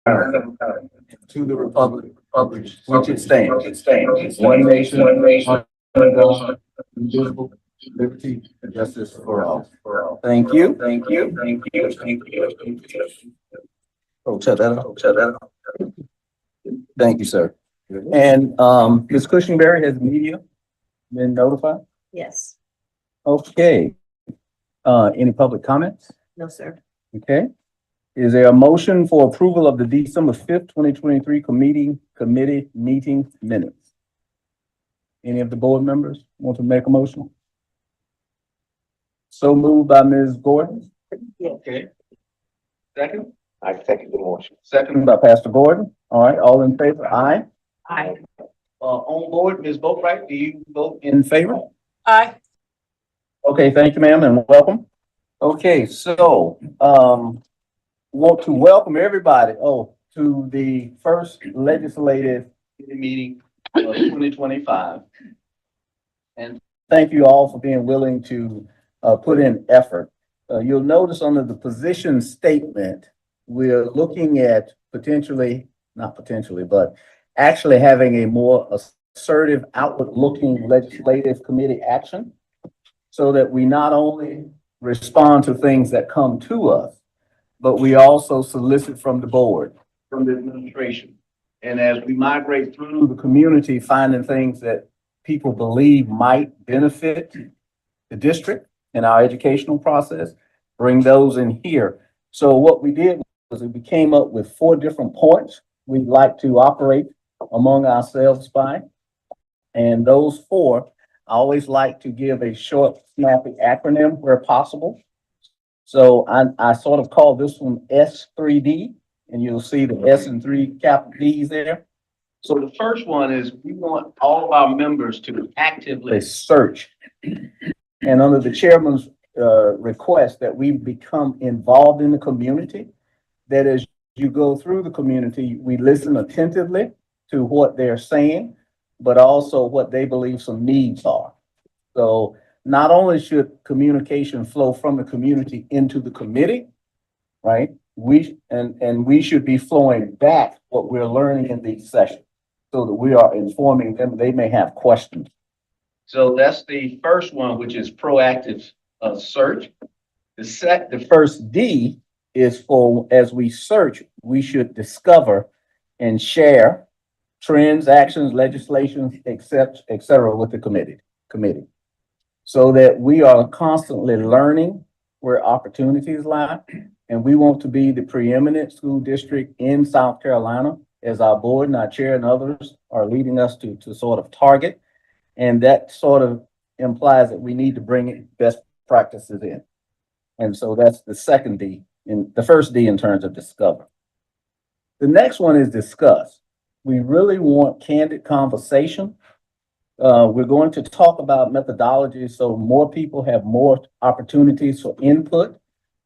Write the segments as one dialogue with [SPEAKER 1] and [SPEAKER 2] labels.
[SPEAKER 1] to the republic, which it stands, one nation, under God, indivisible, liberty, and justice for all. Thank you. Oh, shut that off. Thank you, sir. And, Ms. Cushingberry, has media been notified?
[SPEAKER 2] Yes.
[SPEAKER 1] Okay. Any public comments?
[SPEAKER 2] No, sir.
[SPEAKER 1] Okay. Is there a motion for approval of the December 5th, 2023 committee meeting minutes? Any of the board members want to make a motion? So moved by Ms. Gordon.
[SPEAKER 2] Yeah.
[SPEAKER 1] Okay. Second?
[SPEAKER 3] I second the motion.
[SPEAKER 1] Second by Pastor Gordon. All right, all in favor? Aye.
[SPEAKER 2] Aye.
[SPEAKER 1] On board, Ms. Boatright, do you vote in favor?
[SPEAKER 2] Aye.
[SPEAKER 1] Okay, thank you, ma'am, and welcome. Okay, so, want to welcome everybody, to the first legislative meeting of 2025. And thank you all for being willing to, put in effort. You'll notice under the position statement, we're looking at not potentially, but actually having a more assertive, outward-looking legislative committee action so that we not only respond to things that come to us, but we also solicit from the board, from the administration. And as we migrate through the community, finding things that people believe might benefit the district in our educational process, bring those in here. So what we did was we came up with 4 different points we'd like to operate among ourselves by. And those 4, I always like to give a short, snappy acronym where possible. So I sort of call this one S3D, and you'll see the S and 3 capital Ds there. So the first one is we want all of our members to actively search. And under the chairman's request that we become involved in the community, that as you go through the community, we listen attentively to what they're saying, but also what they believe some needs are. So not only should communication flow from the community into the committee, right? We should be flowing back what we're learning in these sessions so that we are informing them. They may have questions. So that's the first one, which is proactive search. The first D is for, as we search, we should discover and share trends, actions, legislations, et cetera, with the committee. So that we are constantly learning where opportunities lie. And we want to be the preeminent school district in South Carolina, as our board and our chair and others are leading us to sort of target. And that sort of implies that we need to bring best practices in. And so that's the second D, and the first D in terms of discover. The next one is discuss. We really want candid conversation. We're going to talk about methodology so more people have more opportunities for input,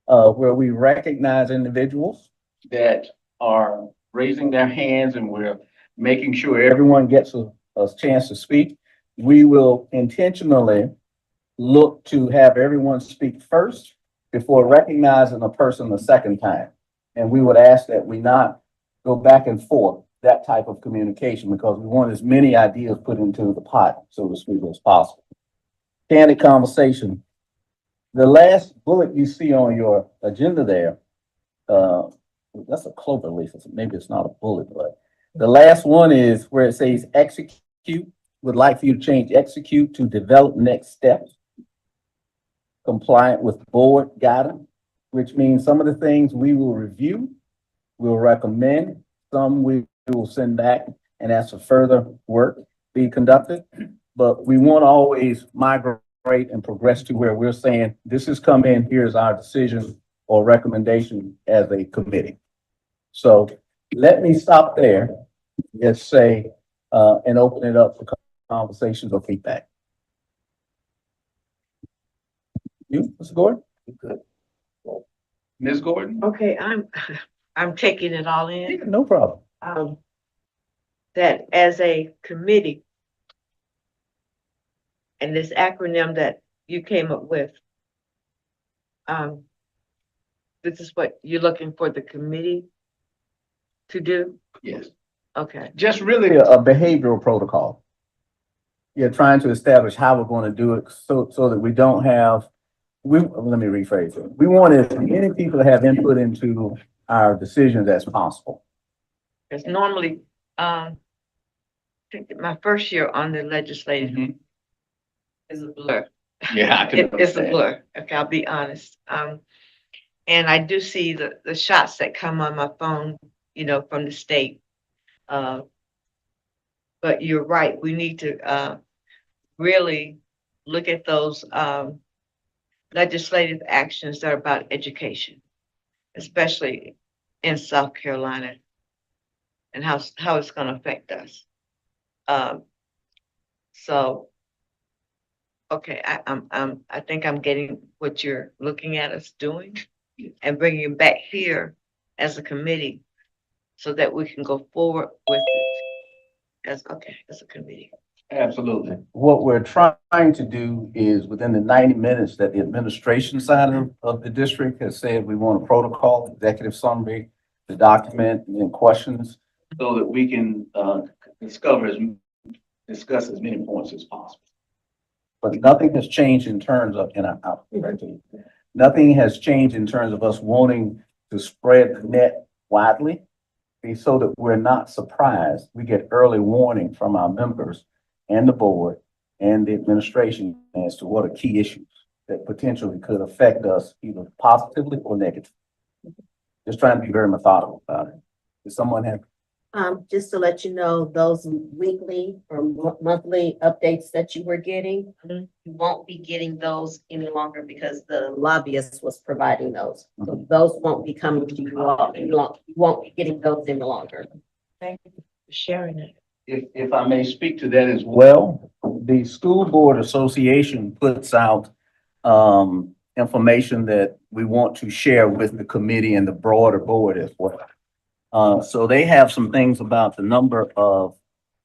[SPEAKER 1] where we recognize individuals that are raising their hands and we're making sure everyone gets a chance to speak. We will intentionally look to have everyone speak first before recognizing a person the second time. And we would ask that we not go back and forth that type of communication because we want as many ideas put into the pot, so to speak, as possible. Candid conversation. The last bullet you see on your agenda there, that's a clover leaf. Maybe it's not a bullet, but the last one is where it says execute. Would like for you to change execute to develop next steps. Compliant with board guidance, which means some of the things we will review, we'll recommend, some we will send back and ask for further work be conducted. But we want to always migrate and progress to where we're saying, this has come in, here's our decision or recommendation as a committee. So let me stop there and say, and open it up for conversations or feedback. You, Mr. Gordon? Good. Ms. Gordon?
[SPEAKER 2] Okay, I'm taking it all in.
[SPEAKER 1] Yeah, no problem.
[SPEAKER 2] That as a committee, and this acronym that you came up with, this is what you're looking for the committee to do?
[SPEAKER 1] Yes.
[SPEAKER 2] Okay,
[SPEAKER 1] Just really a behavioral protocol. You're trying to establish how we're going to do it so that we don't have, let me rephrase it. We want as many people to have input into our decisions as possible.
[SPEAKER 2] because normally, I think that my first year on the legislative is a blur.
[SPEAKER 1] Yeah, I can
[SPEAKER 2] It's a
[SPEAKER 1] understand.
[SPEAKER 2] blur, okay, I'll be honest. And I do see the shots that come on my phone, you know, from the state. Uh, but you're right, we need to, really look at those, legislative actions that are about education, especially in South Carolina, and how it's gonna affect us. Um, so, okay, I think I'm getting what you're looking at us doing and bringing it back here as a committee so that we can go forward with it as a committee.
[SPEAKER 1] Absolutely. What we're trying to do is within the 90 minutes that the administration side of the district has said, we want a protocol, executive summary, the document and then questions so that we can, discuss as many points as possible. But nothing has changed in terms of, nothing has changed in terms of us wanting to spread the net widely so that we're not surprised. We get early warning from our members and the board and the administration as to what are key issues that potentially could affect us either positively or negatively. Just trying to be very methodical about it. Does someone have?
[SPEAKER 3] Just to let you know, those weekly or monthly updates that you were getting,
[SPEAKER 2] Mhm.
[SPEAKER 3] you won't be getting those any longer because the lobbyist was providing those. So
[SPEAKER 1] Mhm.
[SPEAKER 3] those won't be coming to you all. You won't be getting those any longer.
[SPEAKER 2] Thank you for sharing it.
[SPEAKER 1] If I may speak to that as well, the School Board Association puts out information that we want to share with the committee and the broader board as well. So they have some things about the number of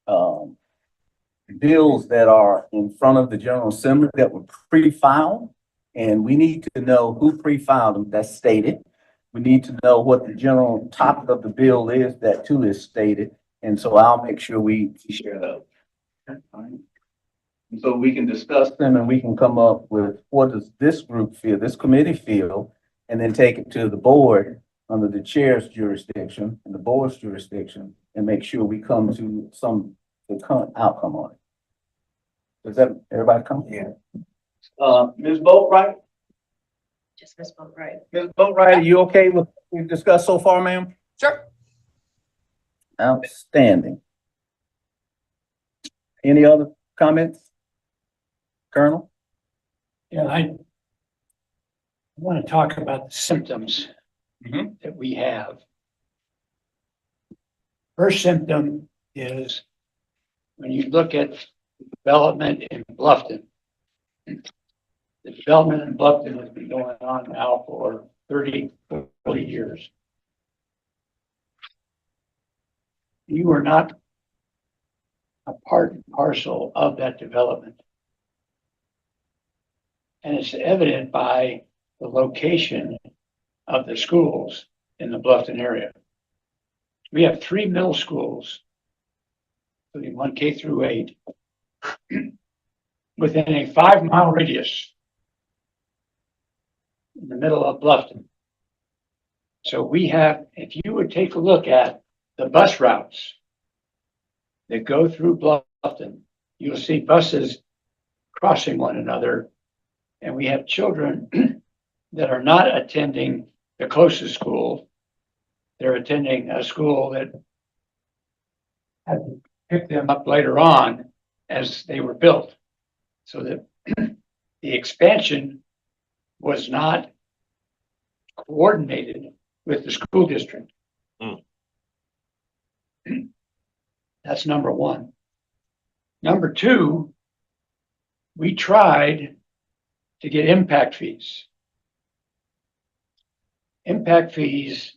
[SPEAKER 1] um, bills that are in front of the General Assembly that were pre-filed. And we need to know who pre-filed them, that's stated. We need to know what the general topic of the bill is, that too is stated. And so I'll make sure we share those. And so we can discuss them and we can come up with what does this group feel, this committee feel, and then take it to the board under the chair's jurisdiction and the board's jurisdiction and make sure we come to the current outcome on it. Does that, everybody come? Yeah. Ms. Boatright?
[SPEAKER 3] Just Ms. Boatright.
[SPEAKER 1] Ms. Boatright, are you okay with what we've discussed so far, ma'am? Sure. Outstanding. Any other comments? Colonel?
[SPEAKER 4] Yeah, I want to talk about the symptoms
[SPEAKER 1] Mhm.
[SPEAKER 4] that we have. First symptom is when you look at development in Bluffton. The development in Bluffton has been going on now for 30, 40 years. You are not a part and parcel of that development. And it's evident by the location of the schools in the Bluffton area. We have 3 middle schools, including 1 K through 8, within a 5-mile radius in the middle of Bluffton. So we have, if you would take a look at the bus routes that go through Bluffton, you'll see buses crossing one another. And we have children that are not attending the closest school. They're attending a school that had to pick them up later on as they were built. So that the expansion was not coordinated with the school district. That's number one. Number two, we tried to get impact fees. Impact fees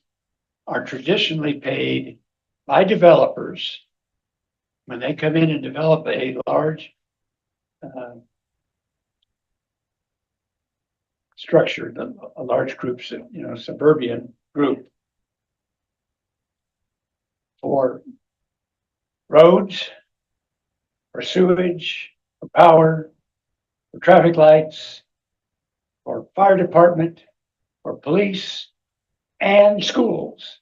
[SPEAKER 4] are traditionally paid by developers when they come in and develop a large structure, a large group, suburban group. for roads, for sewage, for power, for traffic lights, for fire department, for police, and schools.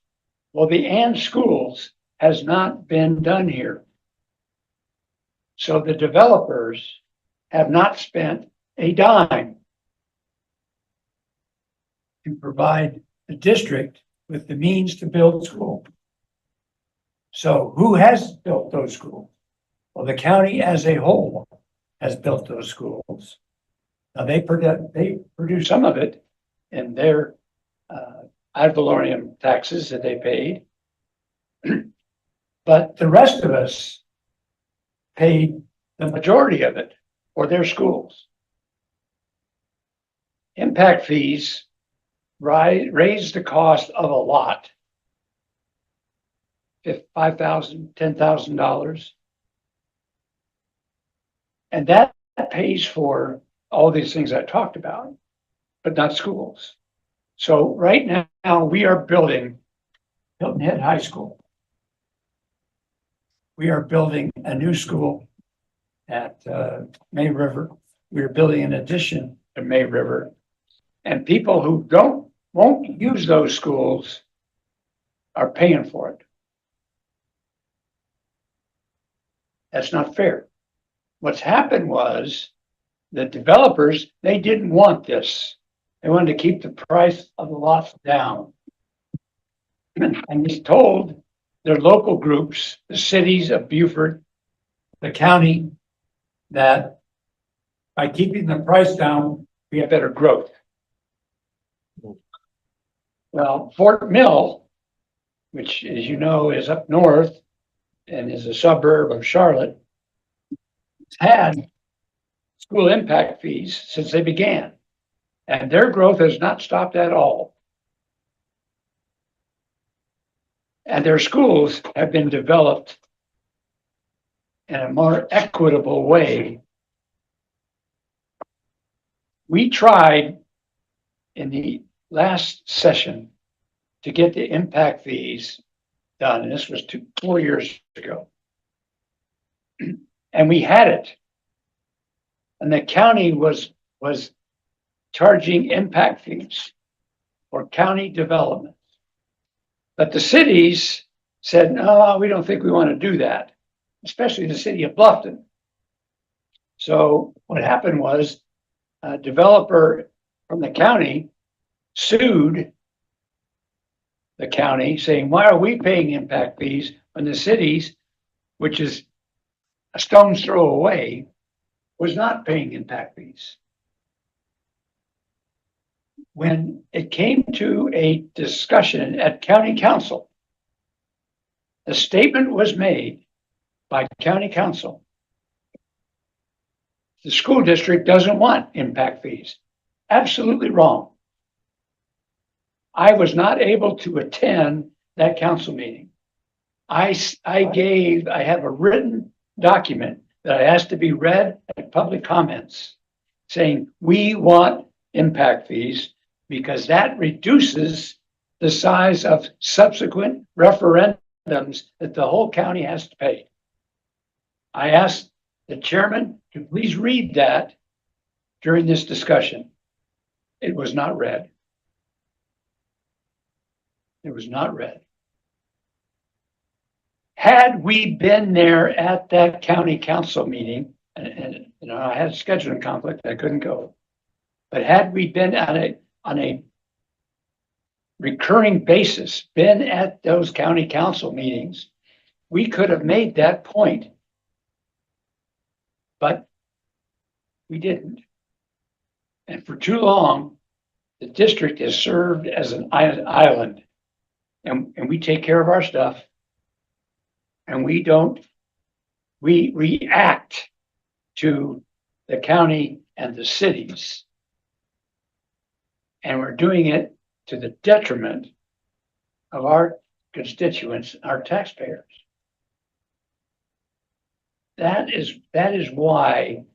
[SPEAKER 4] Well, the and schools has not been done here. So the developers have not spent a dime to provide the district with the means to build schools. So who has built those schools? Well, the county as a whole has built those schools. Now they produce some of it in their ad valorem taxes that they paid. But the rest of us paid the majority of it for their schools. Impact fees raise the cost of a lot. $5,000, $10,000. And that pays for all these things I talked about, but not schools. So right now we are building Hilton Head High School. We are building a new school at May River. We are building an addition to May River. And people who won't use those schools are paying for it. That's not fair. What's happened was the developers, they didn't want this. They wanted to keep the price of the lots down. And they told their local groups, the cities of Beaufort, the county, that by keeping the price down, we have better growth. Well, Fort Mill, which, as you know, is up north and is a suburb of Charlotte, had school impact fees since they began, and their growth has not stopped at all. And their schools have been developed in a more equitable way. We tried in the last session to get the impact fees done, and this was 4 years ago. And we had it. And the county was charging impact fees for county development. But the cities said, no, we don't think we want to do that, especially the city of Bluffton. So what happened was a developer from the county sued the county saying, why are we paying impact fees when the cities, which is a stone's throw away, was not paying impact fees? When it came to a discussion at county council, a statement was made by county council. The school district doesn't want impact fees. Absolutely wrong. I was not able to attend that council meeting. I have a written document that I asked to be read at public comments saying we want impact fees because that reduces the size of subsequent referendums that the whole county has to pay. I asked the chairman to please read that during this discussion. It was not read. It was not read. Had we been there at that county council meeting, and you know, I had a scheduling conflict, I couldn't go. But had we been on a recurring basis, been at those county council meetings, we could have made that point. But we didn't. And for too long, the district has served as an island. And we take care of our stuff. And we react to the county and the cities. And we're doing it to the detriment of our constituents, our taxpayers. That is why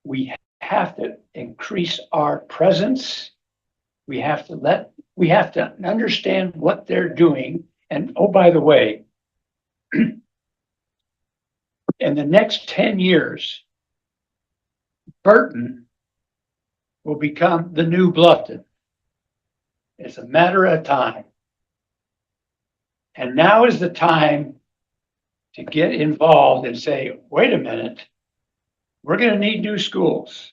[SPEAKER 4] we have to increase our presence. We have to understand what they're doing And oh, by the way, in the next 10 years, Burton will become the new Bluffton. It's a matter of time. And now is the time to get involved and say, wait a minute, we're going to need new schools.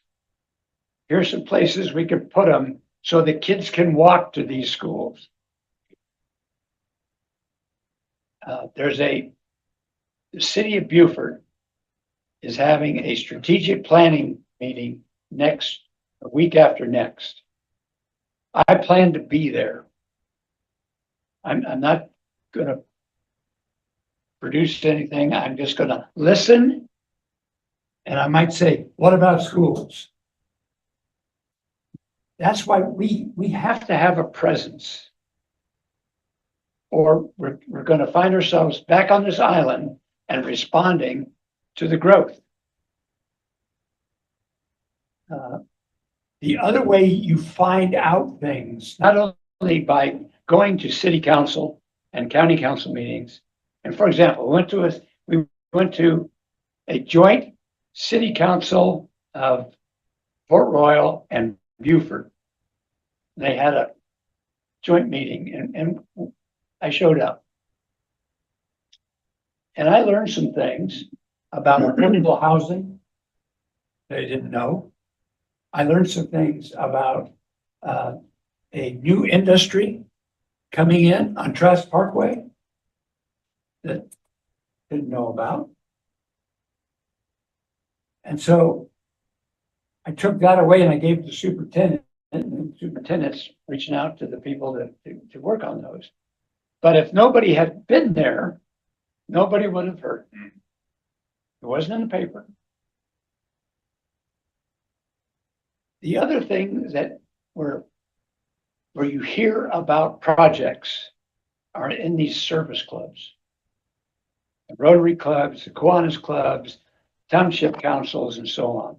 [SPEAKER 4] Here's some places we can put them so the kids can walk to these schools. The city of Beaufort is having a strategic planning meeting a week after next. I plan to be there. I'm not going to produce anything. I'm just going to listen. And I might say, what about schools? That's why we have to have a presence. Or we're going to find ourselves back on this island and responding to the growth. The other way you find out things, not only by going to city council and county council meetings, and for example, we went to a joint city council of Port Royal and Beaufort. They had a joint meeting and I showed up. And I learned some things about affordable housing that I didn't know. I learned some things about a new industry coming in on Trask Parkway that I didn't know about. And so I took that away and I gave it to the superintendent, and the superintendent's reaching out to the people to work on those. But if nobody had been there, nobody would have heard. It wasn't in the paper. The other thing that where you hear about projects are in these service clubs, the Rotary clubs, the Kiwanis clubs, township councils, and so on.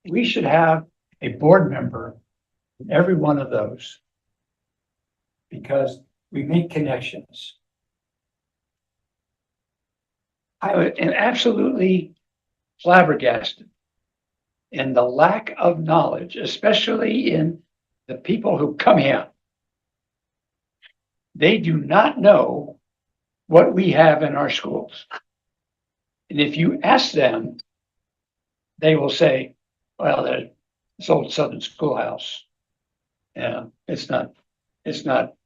[SPEAKER 4] We should have a board member in every one of those because we make connections. I am absolutely flabbergasted in the lack of knowledge, especially in the people who come here. They do not know what we have in our schools. And if you ask them, they will say, well, it's old Southern schoolhouse. Yeah, it's not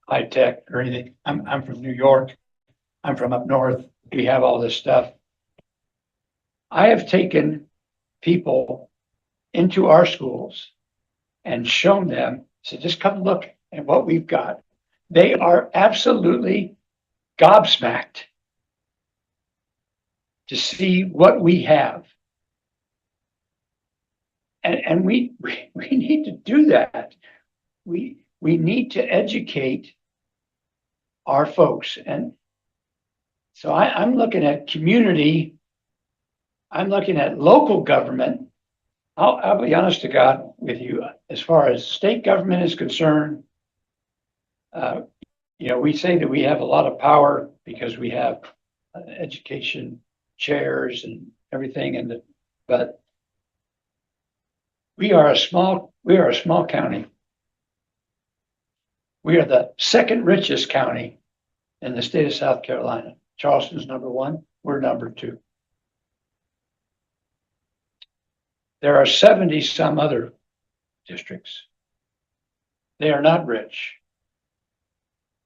[SPEAKER 4] high tech or anything. I'm from New York. I'm from up north. We have all this stuff. I have taken people into our schools and shown them, so just come look at what we've got. They are absolutely gobsmacked to see what we have. And we need to do that. We need to educate our folks. And so I'm looking at community. I'm looking at local government. I'll be honest to God with you, as far as state government is concerned, we say that we have a lot of power because we have education chairs and everything, but we are a small county. We are the second richest county in the state of South Carolina. Charleston's number one, we're number two. There are 70 some other districts. They are not rich.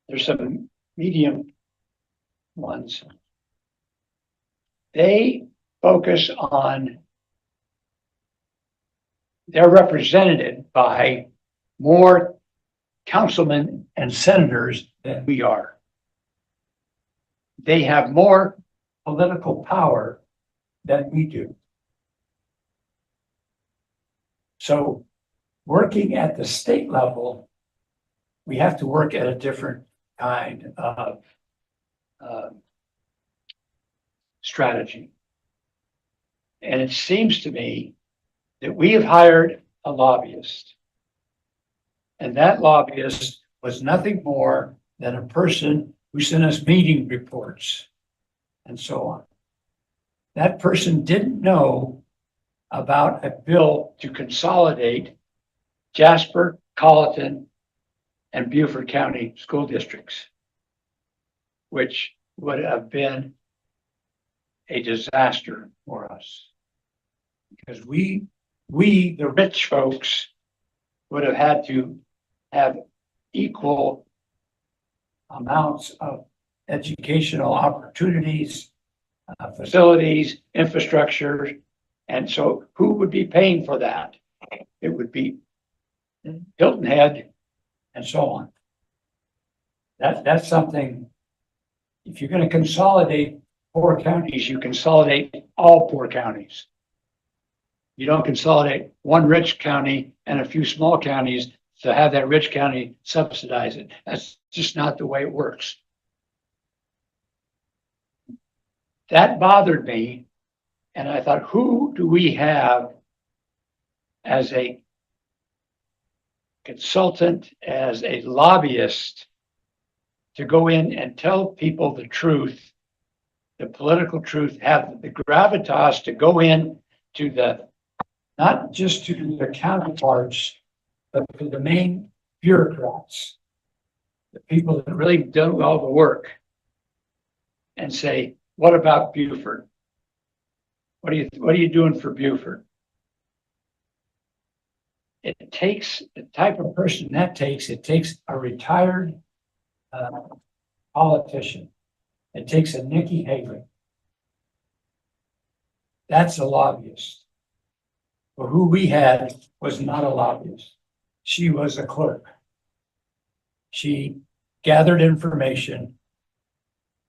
[SPEAKER 4] There's some medium ones. They focus on, they're represented by more councilmen and senators than we are. They have more political power than we do. So working at the state level, we have to work at a different kind of strategy. And it seems to me that we have hired a lobbyist. And that lobbyist was nothing more that a person who sent us meeting reports and so on, that person didn't know about a bill to consolidate Jasper, Colleton, and Beaufort County school districts, which would have been a disaster for us. Because we, the rich folks, would have had to have equal amounts of educational opportunities, facilities, infrastructure. And so who would be paying for that? It would be Hilton Head and so on. That's something, if you're going to consolidate 4 counties, you consolidate all 4 counties. You don't consolidate one rich county and a few small counties to have that rich county subsidize it. That's just not the way it works. That bothered me. And I thought, who do we have as a consultant, as a lobbyist, to go in and tell people the truth, the political truth, have the gravitas to go in to the, not just to the counterparts, but to the main bureaucrats, the people that really do all the work, and say, what about Beaufort? What are you doing for Beaufort? It takes the type of person that takes. It takes a retired politician. It takes a Nikki Haley. That's a lobbyist. But who we had was not a lobbyist. She was a clerk. She gathered information,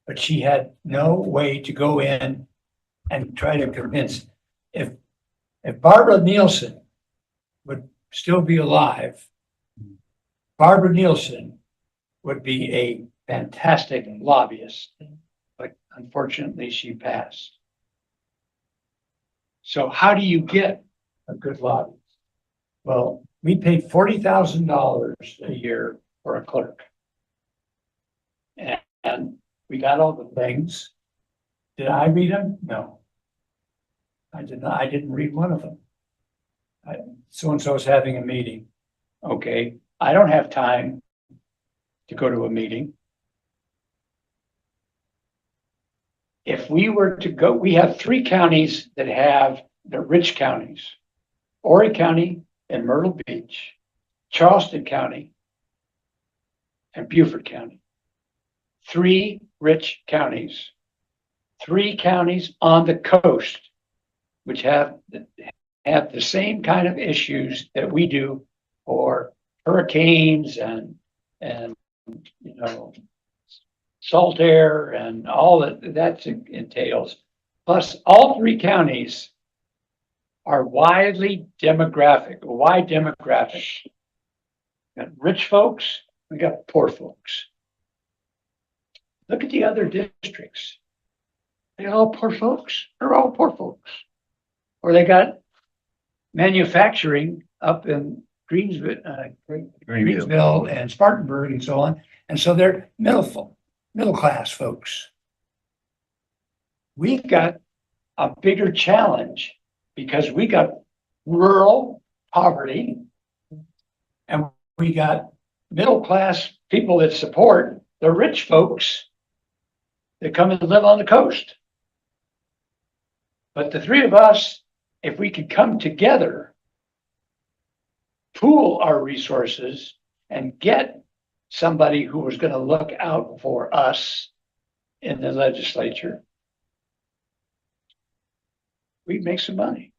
[SPEAKER 4] but she had no way to go in and try to convince. If Barbara Nielsen would still be alive, Barbara Nielsen would be a fantastic lobbyist, but unfortunately she passed. So how do you get a good lobbyist? Well, we paid $40,000 a year for a clerk. And we got all the things. Did I read them? No. I did not. I didn't read one of them. So-and-so is having a meeting. Okay, I don't have time to go to a meeting. If we were to go, we have 3 counties that have the rich counties: Horry County and Myrtle Beach, Charleston County, and Beaufort County. 3 rich counties. 3 counties on the coast, which have the same kind of issues that we do for hurricanes and you know, salt air and all that entails. Plus, all 3 counties are widely demographic. Wide demographic. We got rich folks, we got poor folks. Look at the other districts. They're all poor folks. They're all poor folks. Or they got manufacturing up in Greensville and Spartanburg and so on. And so they're middle class folks. We've got a bigger challenge because we got rural poverty and we got middle class people that support the rich folks that come and live on the coast. But the 3 of us, if we could come together, pool our resources, and get somebody who was going to look out for us in the legislature, we'd make some money.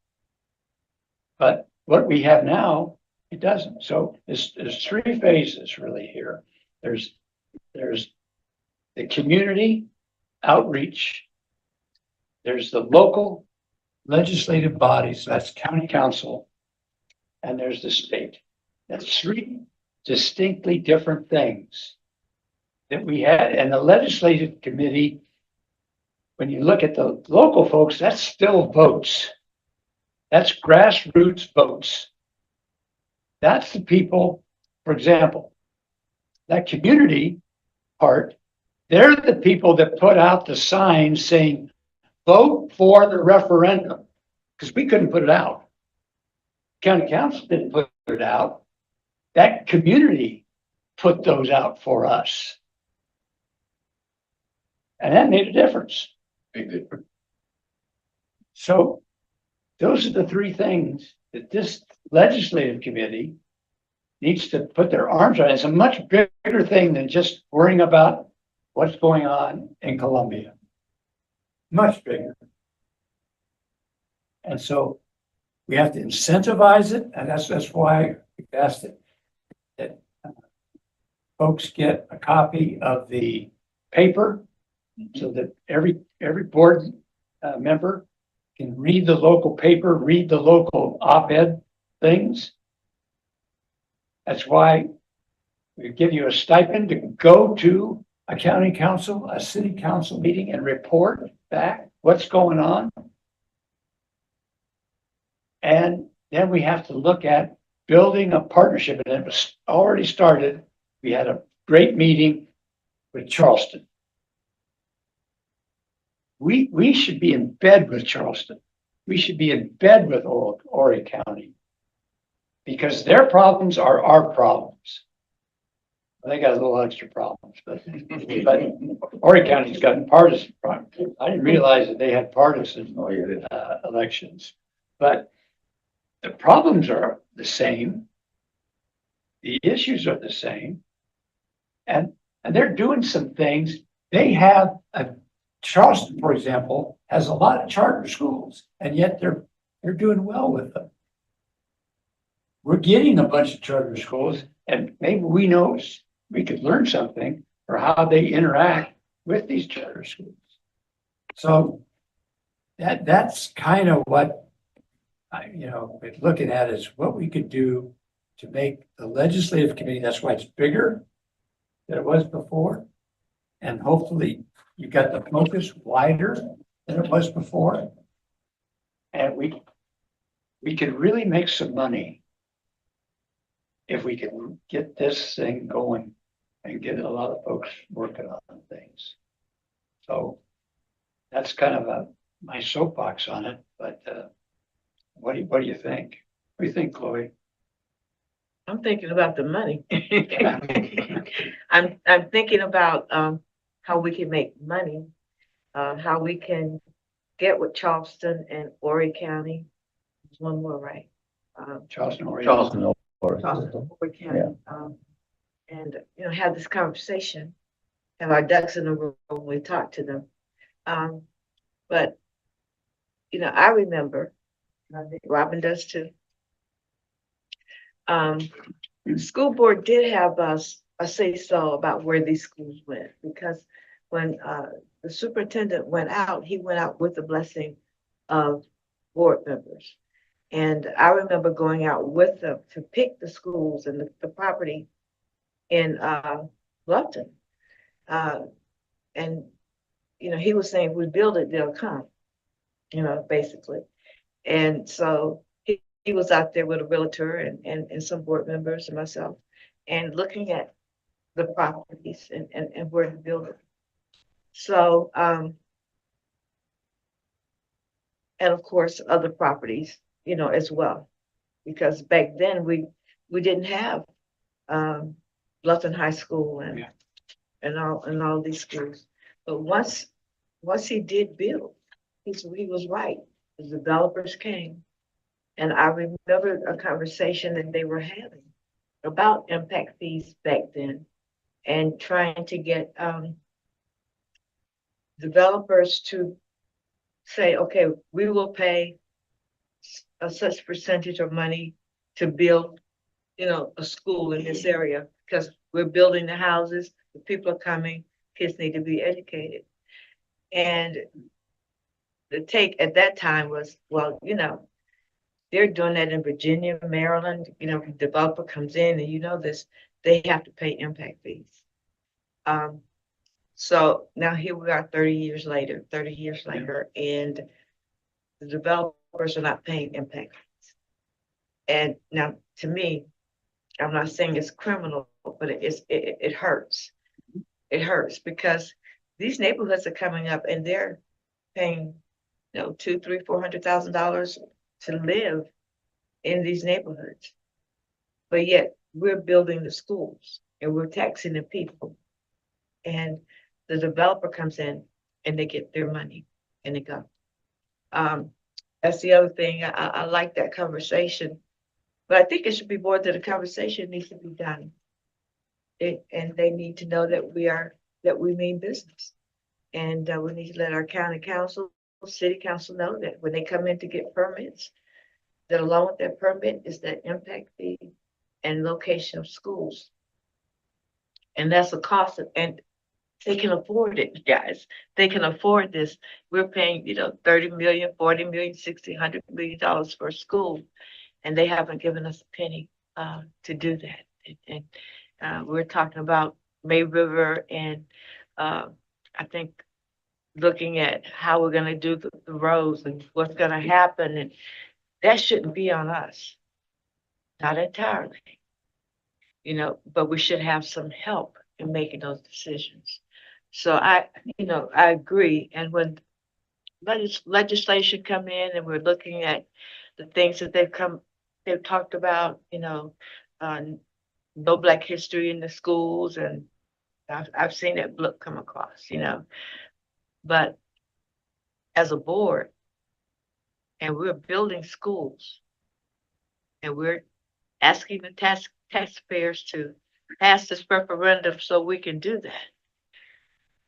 [SPEAKER 4] But what we have now, it doesn't. So there's 3 phases really here. There's the community outreach. There's the local legislative bodies, that's county council, and there's the state. That's 3 distinctly different things that we had. And the legislative committee, when you look at the local folks, that's still votes. That's grassroots votes. That's the people, for example, that community part, they're the people that put out the signs saying, vote for the referendum, because we couldn't put it out. County council didn't put it out. That community put those out for us. And that made a difference.
[SPEAKER 1] Big difference.
[SPEAKER 4] So those are the three things that this legislative committee needs to put their arms on. It's a much bigger thing than just worrying about what's going on in Columbia. Much bigger. And so we have to incentivize it, and that's why we asked it that folks get a copy of the paper so that every board member can read the local paper, read the local op-ed things. That's why we give you a stipend to go to a county council, a city council meeting and report back what's going on. And then we have to look at building a partnership, and it was already started. We had a great meeting with Charleston. We should be in bed with Charleston. We should be in bed with Horry County, because their problems are our problems. They got a little extra problems, but Horry County's got partisan problems. I didn't realize that they had partisan elections, but the problems are the same. The issues are the same. And they're doing some things. They have Charleston, for example, has a lot of charter schools, and yet they're doing well with them. We're getting a bunch of charter schools, and maybe we know we could learn something for how they interact with these charter schools. So that's kind of what we're looking at, is what we could do to make the legislative committee. That's why it's bigger than it was before. And hopefully you got the focus wider than it was before. And we could really make some money if we can get this thing going and get a lot of folks working on things. So that's kind of my soapbox on it, but what do you think? What do you think, Chloe?
[SPEAKER 2] I'm thinking about the money. I'm thinking about how we can make money, how we can get with Charleston and Horry County. There's one more, right?
[SPEAKER 4] Charleston, Horry.
[SPEAKER 1] Charleston,
[SPEAKER 2] Charleston, Horry County. And have this conversation, have our ducks in a row when we talk to them. But I remember, and I think Robin does too. The school board did have a say-so about where these schools went, because when the superintendent went out, he went out with the blessing of board members. And I remember going out with them to pick the schools and the property in Bluffton. And he was saying, if we build it, they'll come, basically. And so he was out there with a realtor and some board members and myself, and looking at the properties and where to build it. So, and of course, other properties, as well, because back then we didn't have Bluffton High School and all these schools. But once he did build, he was right. The developers came. And I remember a conversation that they were having about impact fees back then, and trying to get developers to say, okay, we will pay a such percentage of money to build, a school in this area, because we're building the houses, the people are coming, kids need to be educated. And the take at that time was, well, they're doing that in Virginia, Maryland. Developer comes in and this, they have to pay impact fees. So now here we are 30 years later, and the developers are not paying impact fees. And now, to me, I'm not saying it's criminal, but it hurts. it hurts because these neighborhoods are coming up and they're paying, $2, 3, $400,000 to live in these neighborhoods. But yet we're building the schools and we're taxing the people. And the developer comes in and they get their money and they go. That's the other thing. I like that conversation, but I think it should be more that a conversation needs to be done. And they need to know that we mean business. And we need to let our county council, city council know that when they come in to get permits, that along with that permit is that impact fee and location of schools. And that's a cost and they can afford it, guys. They can afford this. We're paying, 30 million, 40 million, 60, $100 million for a school, and they haven't given us a penny to do that. And we're talking about May River and I think looking at how we're going to do the roads and what's going to happen. And that shouldn't be on us. Not entirely, but we should have some help in making those decisions. So I agree. And when legislation come in and we're looking at the things that they've talked about, no Black history in the schools, and I've seen that book come across, but as a board, and we're building schools, and we're asking the taxpayers to pass this referendum so we can do that.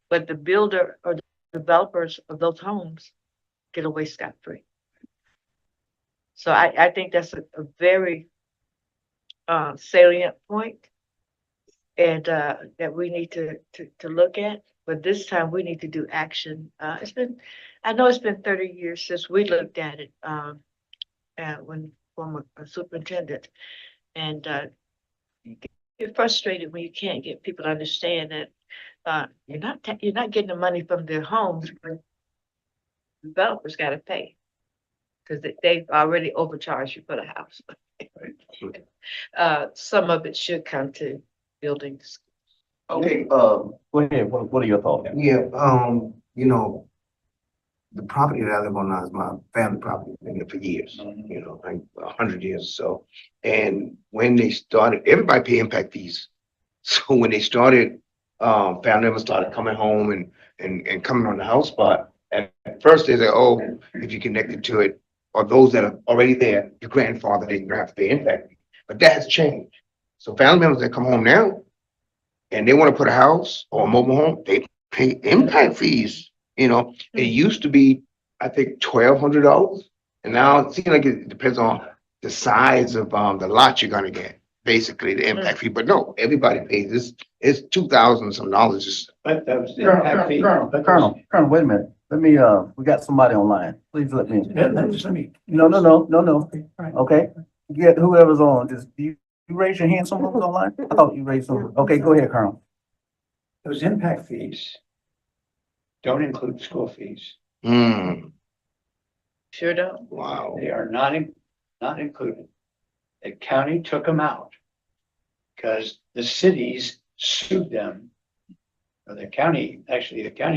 [SPEAKER 2] But the builder or the developers of those homes get away scot-free. So I think that's a very salient point, and that we need to look at. But this time we need to do action. I know it's been 30 years since we looked at it when former superintendent, and you get frustrated when you can't get people to understand that you're not getting the money from their homes, but developers got to pay because they've already overcharged you for the house. Some of it should come to buildings.
[SPEAKER 1] Okay, go ahead. What are your thoughts?
[SPEAKER 5] Yeah, the property that I live on now is my family property, been there for years, like 100 years or so. And when they started, everybody pay impact fees. So when they started, family members started coming home and coming on the house spot. At first they said, oh, if you connected to it, or those that are already there, your grandfather didn't have to pay impact fee. But that has changed. So family members that come home now and they want to put a house or a mobile home, they pay impact fees. It used to be, I think, $1,200, and now it seems like it depends on the size of the lot you're gonna get. Basically, the impact fee, but no, everybody pays this. It's $2,000 some dollars.
[SPEAKER 4] But that was the impact fee.
[SPEAKER 1] Colonel, wait a minute. Let me, we got somebody online. Please let me.
[SPEAKER 4] Let me.
[SPEAKER 1] No. Okay, get whoever's on, just, you raise your hand, someone's online? I thought you raised them. Okay, go ahead, Colonel.
[SPEAKER 4] Those impact fees don't include school fees.
[SPEAKER 2] Sure don't.
[SPEAKER 5] Wow.
[SPEAKER 4] They are not included. The county took them out because the cities sued them. Or the county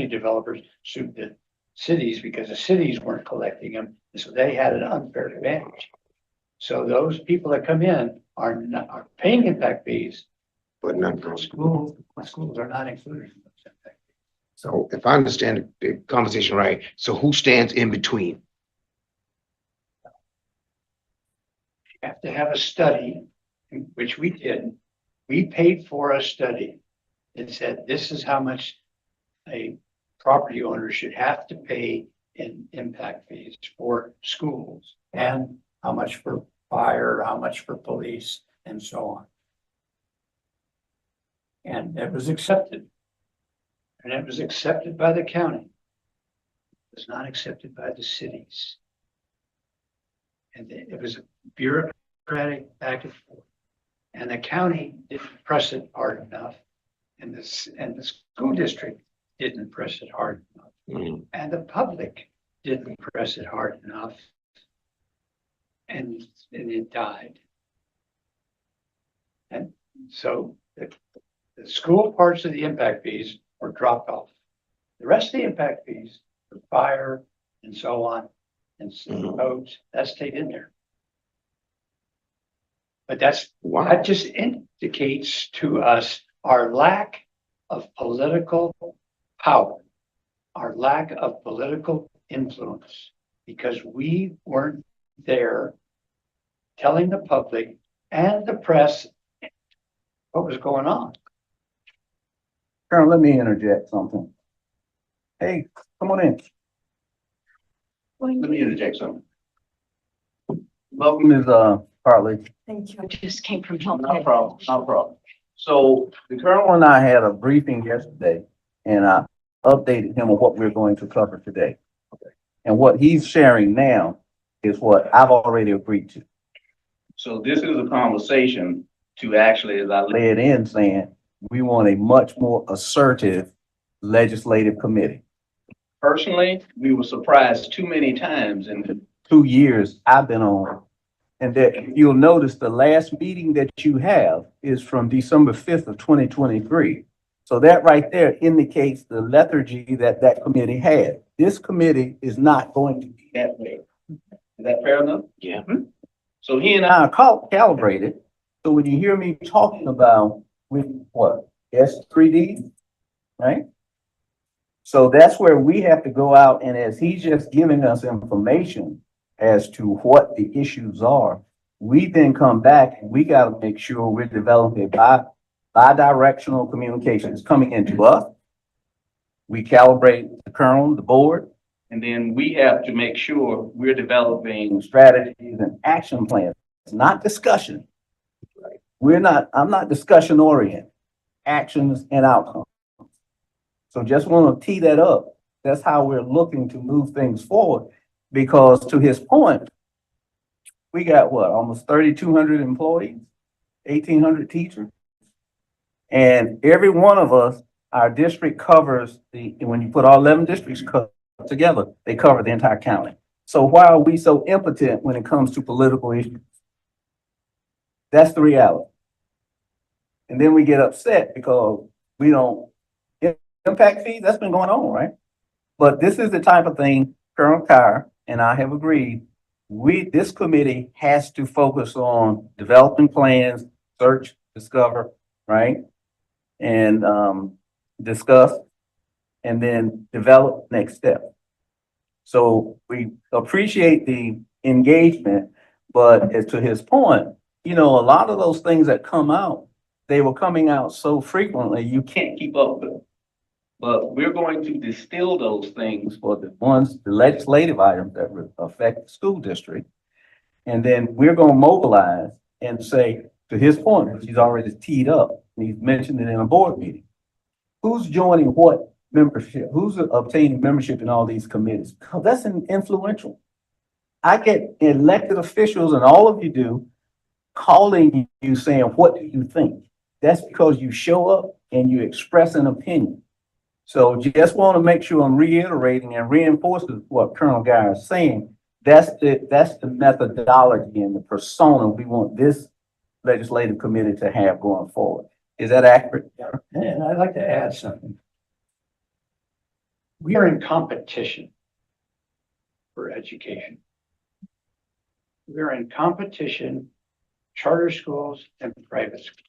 [SPEAKER 4] developers sued the cities because the cities weren't collecting them. So they had an unfair advantage. So those people that come in are paying impact fees,
[SPEAKER 5] But not those.
[SPEAKER 4] schools are not included in those impact fees.
[SPEAKER 5] So if I understand the conversation right, so who stands in between?
[SPEAKER 4] You have to have a study, which we did. We paid for a study that said this is how much a property owner should have to pay in impact fees for schools, and how much for fire, how much for police, and so on. And it was accepted. And it was accepted by the county. It was not accepted by the cities. And it was a bureaucratic back and forth. And the county didn't press it hard enough. And the school district didn't press it hard enough. And the public didn't press it hard enough. And it died. And so the The school parts of the impact fees were dropped off. The rest of the impact fees, for fire and so on, and roads, that stayed in there. But that just indicates to us our lack of political power, our lack of political influence, because we weren't there telling the public and the press what was going on.
[SPEAKER 1] Colonel, let me interject something. Hey, come on in. Let me interject something. Welcome, Ms. Hartley.
[SPEAKER 6] Thank you. I just came from
[SPEAKER 1] No
[SPEAKER 6] home.
[SPEAKER 1] problem, no problem. So the Colonel and I had a briefing yesterday and I updated him on what we're going to cover today. And what he's sharing now is what I've already agreed to. So this is a conversation to actually, as I led in saying, we want a much more assertive legislative committee. Personally, we were surprised too many times in the 2 years I've been on. And that you'll notice the last meeting that you have is from December 5th of 2023. So that right there indicates the lethargy that that committee had. This committee is not going to be that way. Is that fair enough?
[SPEAKER 5] Yeah.
[SPEAKER 1] So he and I are calibrated. So when you hear me talking about with what, S3D, right? So that's where we have to go out, and as he's just giving us information as to what the issues are, we then come back and we got to make sure we're developing bi-directional communications coming into us. We calibrate the colonel, the board, and then we have to make sure we're developing strategies and action plans. It's not discussion. I'm not discussion oriented, actions and outcomes. So just want to tee that up. That's how we're looking to move things forward, because to his point, we got what, almost 3,200 employees, 1,800 teachers. And every one of us, our district covers when you put all 11 districts together, they cover the entire county. So why are we so impotent when it comes to political issues? That's the reality. And then we get upset because we don't impact fees. That's been going on, right? But this is the type of thing Colonel Carr and I have agreed. This committee has to focus on developing plans, search, discover, right? And discuss, and then develop next step. So we appreciate the engagement, but as to his point, a lot of those things that come out, they were coming out so frequently, you can't keep up with them. But we're going to distill those things for the legislative items that affect the school district. And then we're going to mobilize and say, to his point, which he's already teed up, and he's mentioned it in a board meeting, who's joining what membership? Who's obtaining membership in all these committees? Because that's influential. I get elected officials, and all of you do, calling you saying, what do you think? That's because you show up and you express an opinion. So just want to make sure I'm reiterating and reinforcing what Colonel Guy is saying. That's the methodology and the persona we want this legislative committee to have going forward. Is that accurate?
[SPEAKER 4] And I'd like to add something. We are in competition for education. We are in competition, charter schools and private schools.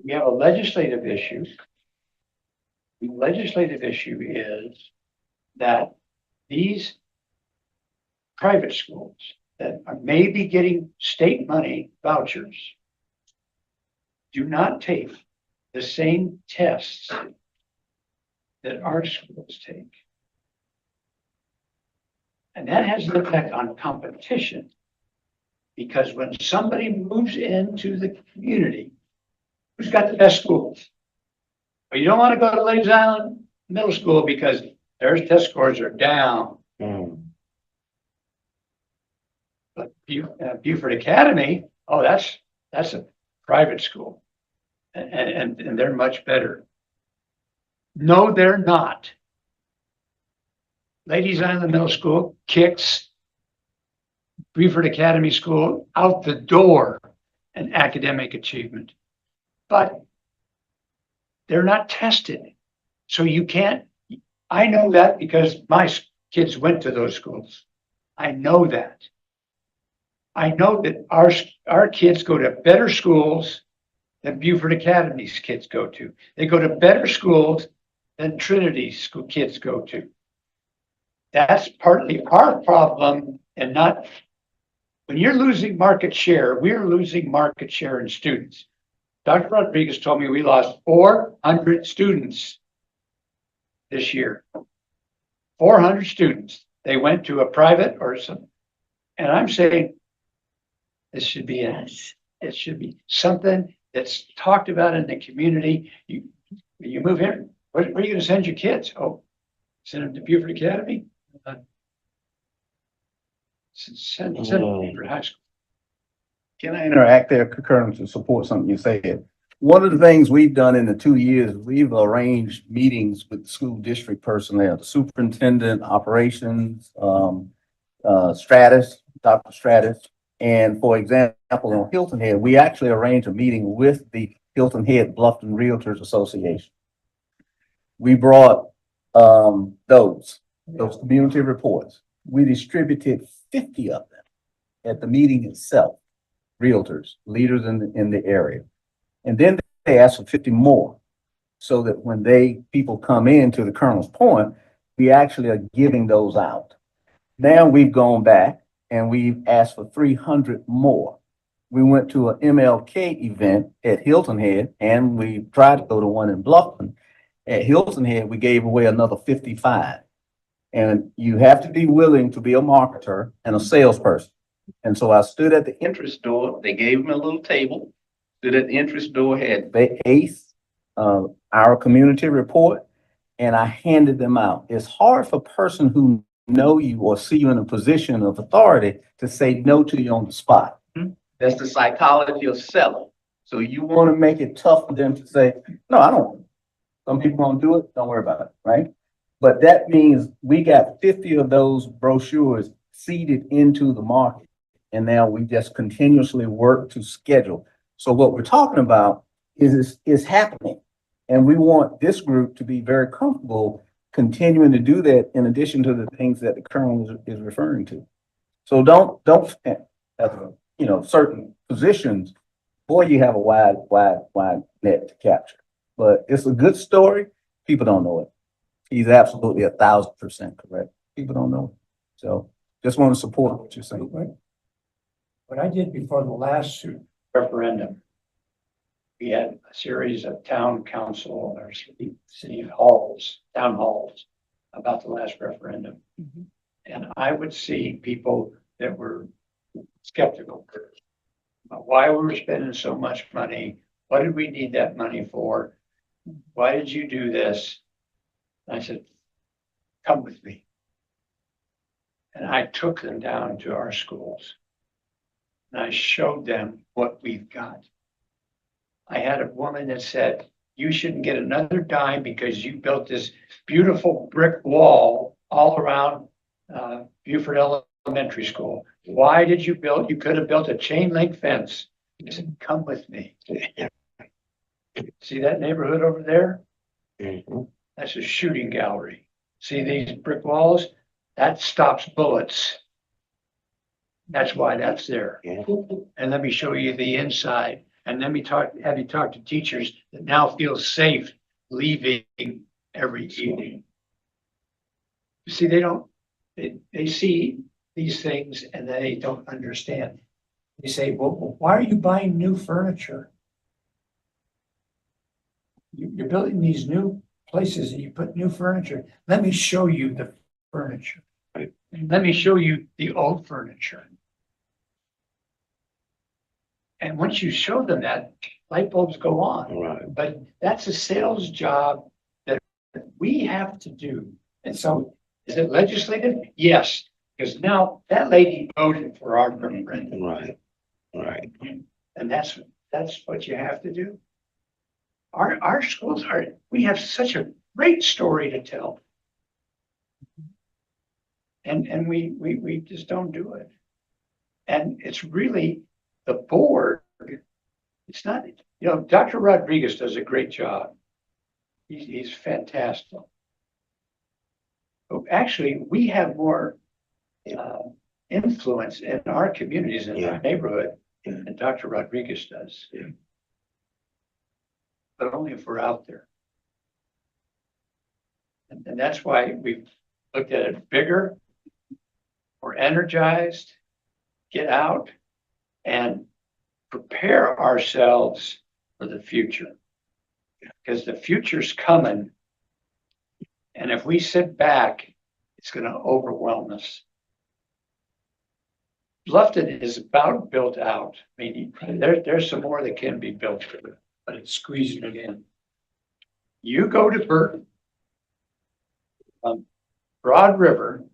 [SPEAKER 4] We have a legislative issue. The legislative issue is that these private schools that may be getting state money vouchers do not take the same tests that our schools take. And that has an effect on competition, because when somebody moves into the community, who's got the best schools? Well, you don't want to go to Ladies Island Middle School because their test scores are down. But Beaufort Academy, oh, that's a private school, and they're much better. No, they're not. Ladies Island Middle School kicks Beaufort Academy School out the door and academic achievement. But they're not tested. So you can't, I know that because my kids went to those schools. I know that. I know that our kids go to better schools than Beaufort Academy's kids go to. They go to better schools than Trinity's school kids go to. That's partly our problem and not, when you're losing market share, we're losing market share in students. Dr. Rodriguez told me we lost 400 students this year. 400 students. They went to a private or some, and I'm saying this should be it should be something that's talked about in the community. You move here, where are you going to send your kids? Oh, send them to Beaufort Academy. Send them to Beaufort High School.
[SPEAKER 1] Can I interact there, concurrent to support something you said? One of the things we've done in the 2 years, we've arranged meetings with school district personnel, the superintendent, operations, Stratus, Dr. Stratus. And for example, on Hilton Head, we actually arranged a meeting with the Hilton Head Bluffton Realtors Association. We brought those community reports. We distributed 50 of them at the meeting itself, realtors, leaders in the area. And then they asked for 50 more, so that when people come in, to the Colonel's point, we actually are giving those out. Now we've gone back and we've asked for 300 more. We went to an MLK event at Hilton Head, and we tried to go to one in Bluffton. At Hilton Head, we gave away another 55. And you have to be willing to be a marketer and a salesperson. And so I stood at the entrance door. They gave me a little table. Stood at the entrance door, had ACE, our community report, and I handed them out. It's hard for a person who know you or see you in a position of authority to say no to you on the spot. That's the psychology of selling. So you want to make it tough for them to say, no, I don't. Some people don't do it. Don't worry about it, right? But that means we got 50 of those brochures seeded into the market. And now we just continuously work to schedule. So what we're talking about is happening. And we want this group to be very comfortable continuing to do that, in addition to the things that the Colonel is referring to. So don't, certain positions, boy, you have a wide net to capture. But it's a good story. People don't know it. He's absolutely 1,000% correct. People don't know it. So just want to support what you're saying.
[SPEAKER 4] Right. What I did before the last referendum, we had a series of town council or city halls, town halls about the last referendum.
[SPEAKER 2] Mhm.
[SPEAKER 4] And I would see people that were skeptical about why we were spending so much money. What did we need that money for? Why did you do this? And I said, come with me. And I took them down to our schools. And I showed them what we've got. I had a woman that said, you shouldn't get another dime because you built this beautiful brick wall all around Beaufort Elementary School. Why did you build? You could have built a chain link fence. I said, come with me. See that neighborhood over there?
[SPEAKER 5] Mm-hmm.
[SPEAKER 4] That's a shooting gallery. See these brick walls? That stops bullets. That's why that's there.
[SPEAKER 5] Yeah.
[SPEAKER 4] And let me show you the inside. And let me have you talk to teachers that now feel safe leaving every evening. You see, they see these things and they don't understand. They say, well, why are you buying new furniture? You're building these new places and you put new furniture. Let me show you the furniture.
[SPEAKER 5] Right.
[SPEAKER 4] Let me show you the old furniture. And once you show them that, light bulbs go on.
[SPEAKER 5] Right.
[SPEAKER 4] But that's a sales job that we have to do. And so, is it legislative? Yes, because now that lady voted for our referendum.
[SPEAKER 5] Right. Right.
[SPEAKER 4] And that's what you have to do. Our schools we have such a great story to tell. And we just don't do it. And it's really the board It's not, Dr. Rodriguez does a great job. He's fantastic. But actually, we have more influence in our communities in our neighborhood than Dr. Rodriguez does.
[SPEAKER 5] Yeah.
[SPEAKER 4] But only if we're out there. And that's why we've looked at it bigger. We're energized, get out and prepare ourselves for the future. Because the future's coming. And if we sit back, it's going to overwhelm us. Bluffton is about built out. I mean, there's some more that can be built, but it's squeezing it in. You go to Burton, Broad River,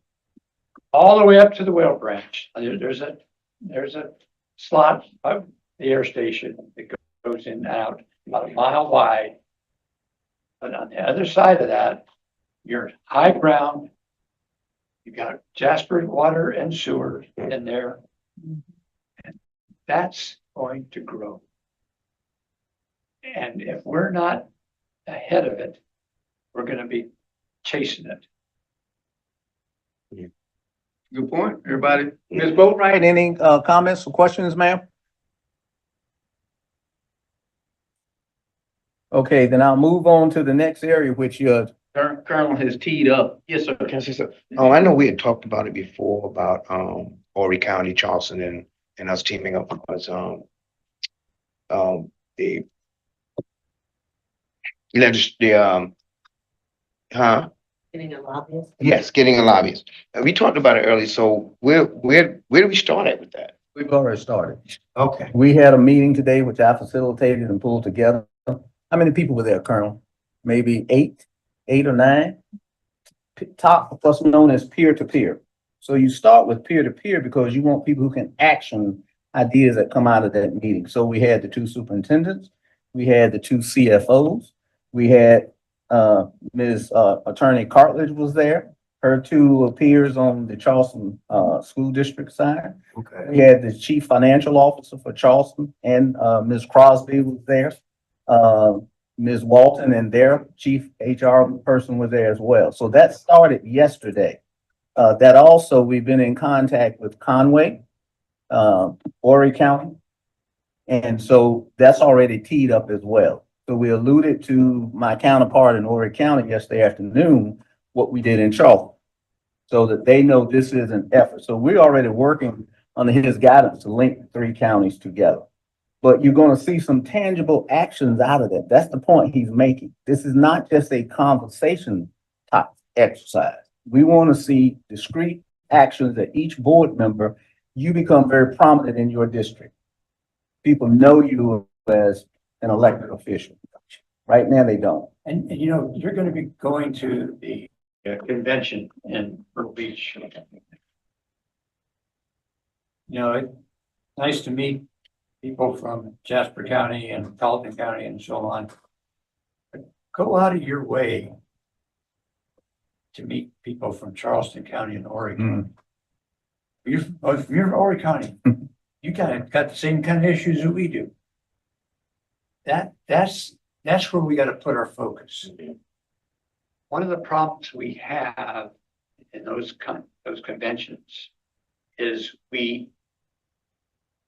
[SPEAKER 4] all the way up to the Whale Branch. There's a slot of the air station that goes in and out about a mile wide. But on the other side of that, you're high ground. You got Jasper water and sewer in there. And that's going to grow. And if we're not ahead of it, we're going to be chasing it.
[SPEAKER 1] Good point, everybody. Ms. Boatwright, any comments or questions, ma'am? Okay, then I'll move on to the next area, which your Colonel has teed up. Yes, sir.
[SPEAKER 5] Can I say something? Oh, I know we had talked about it before about Horry County, Charleston, and us teaming up as the
[SPEAKER 3] Getting a lobbyist.
[SPEAKER 5] yes, getting a lobbyist. We talked about it earlier. So where do we start at with that?
[SPEAKER 1] We've already started.
[SPEAKER 5] Okay.
[SPEAKER 1] We had a meeting today, which I facilitated and pulled together. How many people were there, Colonel? Maybe eight or nine? Top, what's known as peer-to-peer. So you start with peer-to-peer because you want people who can action ideas that come out of that meeting. So we had the two superintendents, we had the two CFOs, we had Ms. Attorney Cartledge was there, her two peers on the Charleston School District side.
[SPEAKER 5] Okay.
[SPEAKER 1] We had the chief financial officer for Charleston and Ms. Crosby was there. Ms. Walton and their chief HR person was there as well. So that started yesterday. That also, we've been in contact with Conway, Horry County. And so that's already teed up as well. So we alluded to my counterpart in Horry County yesterday afternoon, what we did in Charleston, so that they know this is an effort. So we're already working under his guidance to link the three counties together. But you're going to see some tangible actions out of that. That's the point he's making. This is not just a conversation type exercise. We want to see discrete actions that each board member, you become very prominent in your district. People know you as an elected official. Right now, they don't.
[SPEAKER 4] And you're going to be going to the convention in Myrtle Beach. It's nice to meet people from Jasper County and Colleton County and so on. But go out of your way to meet people from Charleston County and Oregon. If you're in Horry County, you got the same kind of issues that we do. That's where we got to put our focus. One of the problems we have in those conventions is we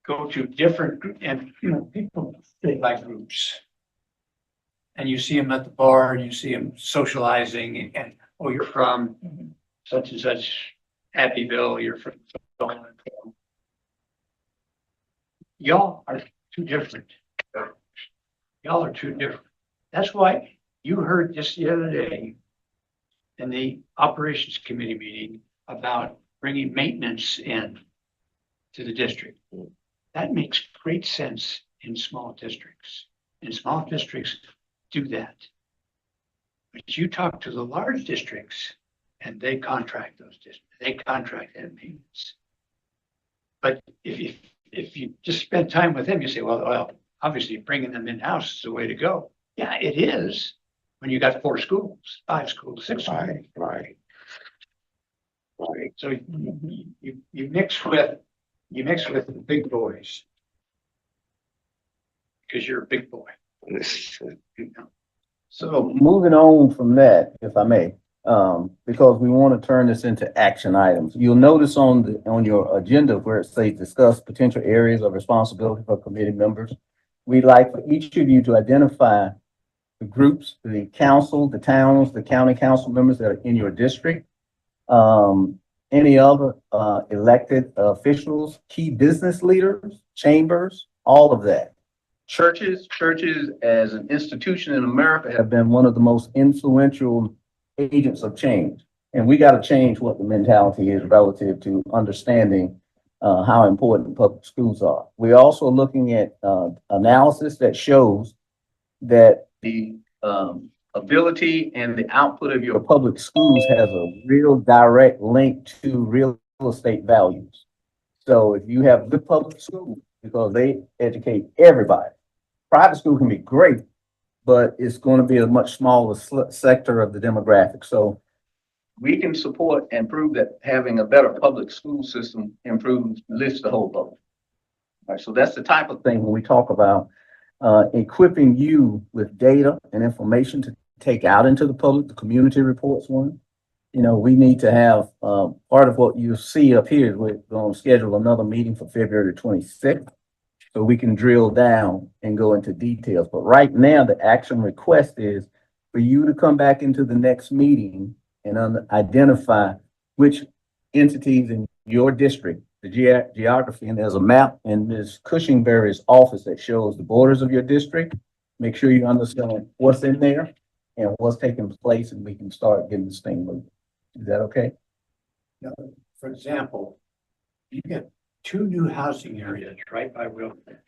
[SPEAKER 4] go to different and people they like groups, and you see them at the bar and you see them socializing and oh, you're from such and such Abbeville, you're from so on. Y'all are too different. Y'all are too different. That's why you heard just the other day in the operations committee meeting about bringing maintenance in to the district. That makes great sense in small districts. And small districts do that. But you talk to the large districts and they contract those districts. They contract that maintenance. But if you just spend time with them, you say, well, obviously bringing them in-house is the way to go. Yeah, it is when you got 4 schools, 5 schools, 6 schools.
[SPEAKER 5] Right.
[SPEAKER 4] So you mix with the big boys. because you're a big boy.
[SPEAKER 1] So moving on from that, if I may, because we want to turn this into action items. You'll notice on your agenda where it says discuss potential areas of responsibility for committee members. We'd like for each of you to identify the groups, the council, the towns, the county council members that are in your district. Any other elected officials, key business leaders, chambers, all of that. Churches as an institution in America have been one of the most influential agents of change. And we got to change what the mentality is relative to understanding how important public schools are. We're also looking at analysis that shows that the ability and the output of your public schools has a real direct link to real estate values. So if you have good public schools, because they educate everybody, private school can be great, but it's going to be a much smaller sector of the demographic. So we can support and prove that having a better public school system improves, lifts the whole boat. All right, so that's the type of thing when we talk about equipping you with data and information to take out into the public. The community reports one. You know, we need to have part of what you see up here is we're going to schedule another meeting for February 26th. So we can drill down and go into details. But right now, the action request is for you to come back into the next meeting and identify which entities in your district, the geography, and there's a map in Ms. Cushingberry's office that shows the borders of your district. Make sure you understand what's in there and what's taking place, and we can start getting this thing moving. Is that okay?
[SPEAKER 4] For example, you get 2 new housing areas right by Beaufort.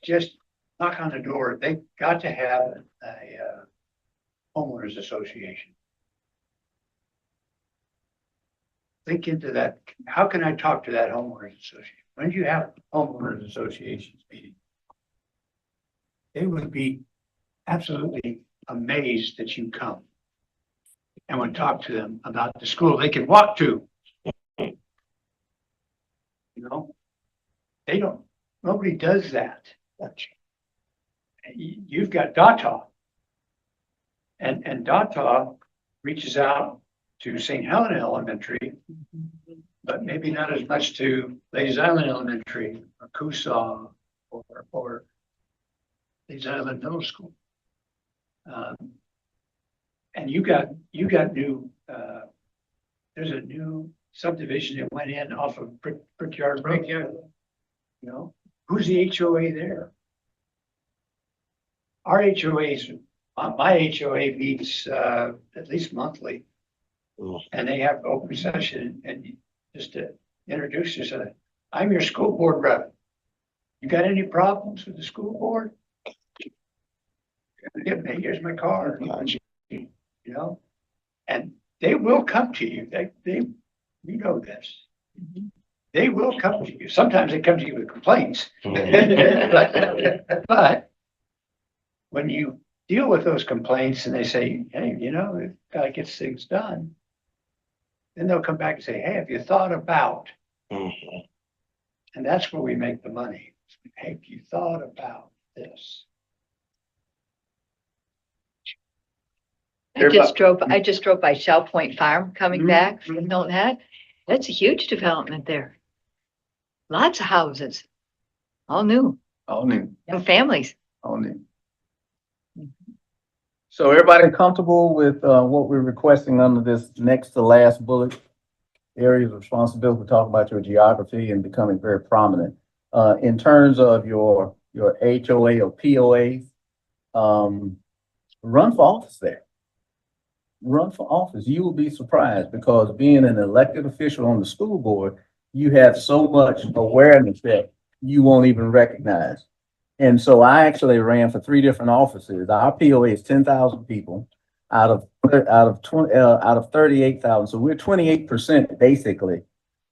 [SPEAKER 4] Just knock on the door. They've got to have a homeowners association. Think into that. How can I talk to that homeowners association? When do you have homeowners associations meeting? They would be absolutely amazed that you come and would talk to them about the school they can walk to. You know, they don't, nobody does that. You've got DATA. And DATA reaches out to St. Helena Elementary, but maybe not as much to Ladies Island Elementary or Coosaw or Ladies Island Middle School. And you got new, there's a new subdivision that went in off of Brickyard Road. You know, who's the HOA there? Our HOAs, my HOA meets at least monthly. And they have open session, and just to introduce yourself, I'm your school board rep. You got any problems with the school board? Here's my card. You know, and they will come to you. We know this. They will come to you. Sometimes they come to you with complaints. But when you deal with those complaints and they say, hey, you know, the guy gets things done, then they'll come back and say, hey, have you thought about? And that's where we make the money. Hey, have you thought about this?
[SPEAKER 2] I just drove by Shell Point Farm coming back from Hilton Head. That's a huge development there. Lots of houses, all new, and families.
[SPEAKER 1] So everybody comfortable with what we're requesting under this next to last bullet? Areas of responsibility, we talk about your geography and becoming very prominent. In terms of your HOA or POA, run for office there. Run for office. You will be surprised because being an elected official on the school board, you have so much awareness that you won't even recognize. And so I actually ran for 3 different offices. Our POA is 10,000 people out of 38,000. So we're 28% basically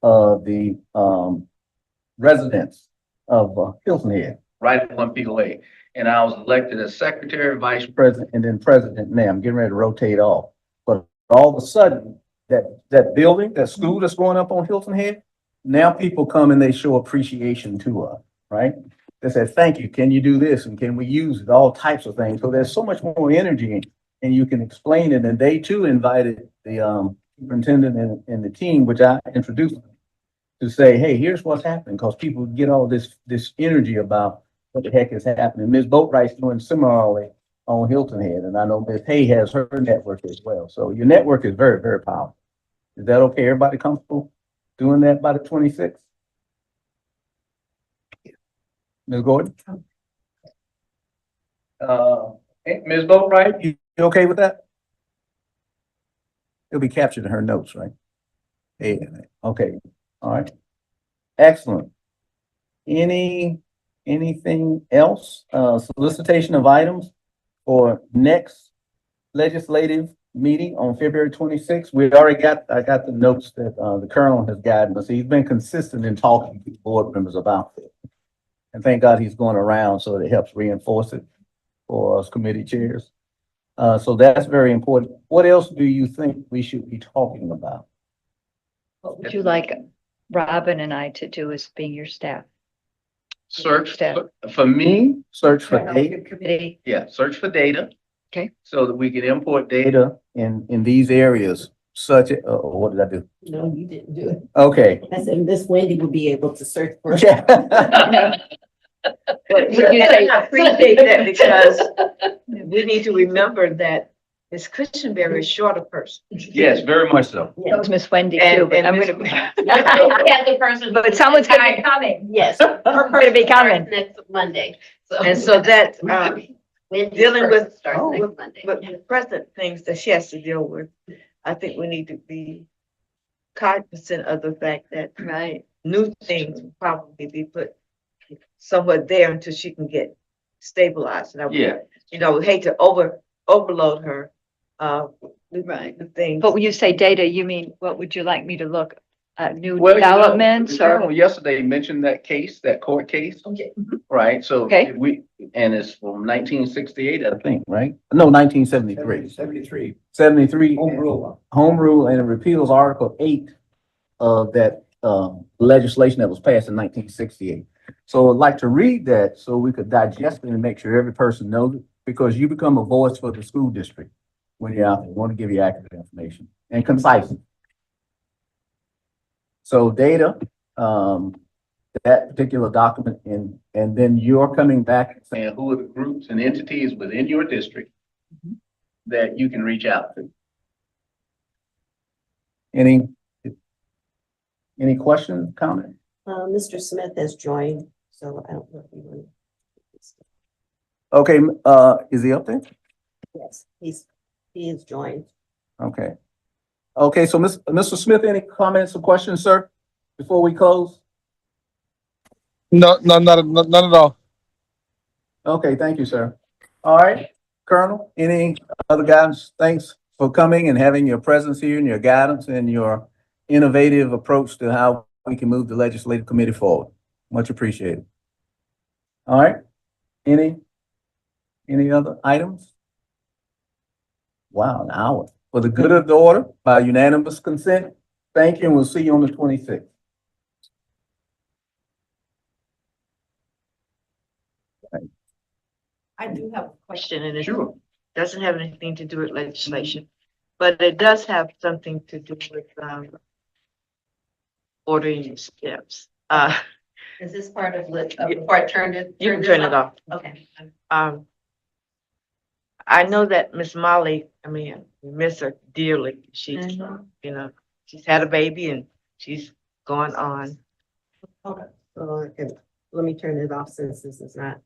[SPEAKER 1] of the residents of Hilton Head, right at one POA. And I was elected as secretary, vice president, and then president. Now I'm getting ready to rotate off. But all of a sudden, that building, that school that's going up on Hilton Head, now people come and they show appreciation to us, right? that says, thank you, can you do this, and can we use it, all types of things. So there's so much more energy, and you can explain it, and they too invited the superintendent and the team, which I introduced, to say, hey, here's what's happening, because people get all this energy about what the heck is happening. Ms. Boatwright's doing similarly on Hilton Head, and I know Ms. Hay has her network as well. So your network is very, very powerful. Is that okay? Everybody comfortable doing that by the 26th? Ms. Gordon? Ms. Boatwright, you okay with that? It'll be captured in her notes, right? Yeah, okay, all right. Excellent. Anything else? Solicitation of items for next legislative meeting on February 26th. I got the notes that the Colonel has gotten us. He's been consistent in talking to board members about it. And thank God he's going around so that it helps reinforce it for us committee chairs. So that's very important. What else do you think we should be talking about?
[SPEAKER 6] What would you like Robin and I to do as being your staff?
[SPEAKER 1] Search,
[SPEAKER 6] Staff.
[SPEAKER 1] for me, search for data.
[SPEAKER 6] Your committee,
[SPEAKER 1] Yeah, search for data.
[SPEAKER 6] Okay.
[SPEAKER 1] So that we can import data in these areas, such, what did I do?
[SPEAKER 3] No, you didn't do it.
[SPEAKER 1] Okay.
[SPEAKER 3] I said Miss Wendy would be able to search for.
[SPEAKER 1] Yeah.
[SPEAKER 2] But
[SPEAKER 6] Would you say-
[SPEAKER 2] I appreciate that because we need to remember that Ms. Cushenberry is short of person.
[SPEAKER 1] Yes, very much so.
[SPEAKER 6] that was Miss Wendy too, but I'm
[SPEAKER 2] Miss-
[SPEAKER 6] gonna,
[SPEAKER 3] The person.
[SPEAKER 6] but someone's gonna be coming.
[SPEAKER 3] Yes.
[SPEAKER 6] Gonna be coming.
[SPEAKER 3] Next Monday. So.
[SPEAKER 2] And so that,
[SPEAKER 3] Wendy's
[SPEAKER 2] dealing with-
[SPEAKER 3] person starts next Monday.
[SPEAKER 2] but the present things that she has to deal with, I think we need to be cognizant of the fact that
[SPEAKER 6] Right.
[SPEAKER 2] new things will probably be put somewhere there until she can get stabilized. And I would,
[SPEAKER 1] Yeah.
[SPEAKER 2] you know, hate to overload her,
[SPEAKER 6] Right.
[SPEAKER 2] the things.
[SPEAKER 6] But when you say data, you mean, what would you like me to look at, new
[SPEAKER 1] Well, you know,
[SPEAKER 6] developments
[SPEAKER 1] the
[SPEAKER 6] or?
[SPEAKER 1] Colonel yesterday mentioned that case, that court case.
[SPEAKER 3] Okay.
[SPEAKER 1] Right, so
[SPEAKER 6] Okay.
[SPEAKER 1] and it's from 1968, I think, right? No, 1973. 73. Home rule, and it repeals Article 8 of that legislation that was passed in 1968. So I'd like to read that so we could digest it and make sure every person knows it, because you become a voice for the school district when you're out there. We want to give you accurate information and concise. So data, that particular document, and then you're coming back and saying who are the groups and entities within your district that you can reach out to. Any questions, comments?
[SPEAKER 3] Mr. Smith has joined, so I don't know if you want to.
[SPEAKER 1] Okay, is he up there?
[SPEAKER 3] Yes, he is joined.
[SPEAKER 1] Okay. Okay, so Mr. Smith, any comments or questions, sir, before we close?
[SPEAKER 7] No, none at all.
[SPEAKER 1] Okay, thank you, sir. All right, Colonel, any other guidance? Thanks for coming and having your presence here and your guidance and your innovative approach to how we can move the legislative committee forward. Much appreciated. All right, any other items? Wow, an hour. For the good of the order, by unanimous consent, thank you, and we'll see you on the 26th.
[SPEAKER 2] I do have a question, and it
[SPEAKER 1] Sure.
[SPEAKER 2] doesn't have anything to do with legislation, but it does have something to do with, ordering your steps.
[SPEAKER 3] Is this part of lit,
[SPEAKER 2] Yeah.
[SPEAKER 3] before I turned it?
[SPEAKER 2] You can turn it off.
[SPEAKER 3] Okay.
[SPEAKER 2] I know that Miss Molly, I mean, we miss her dearly. She's, you know, she's had a baby and she's gone on.
[SPEAKER 3] Hold on. So I can, let me turn it off since this is not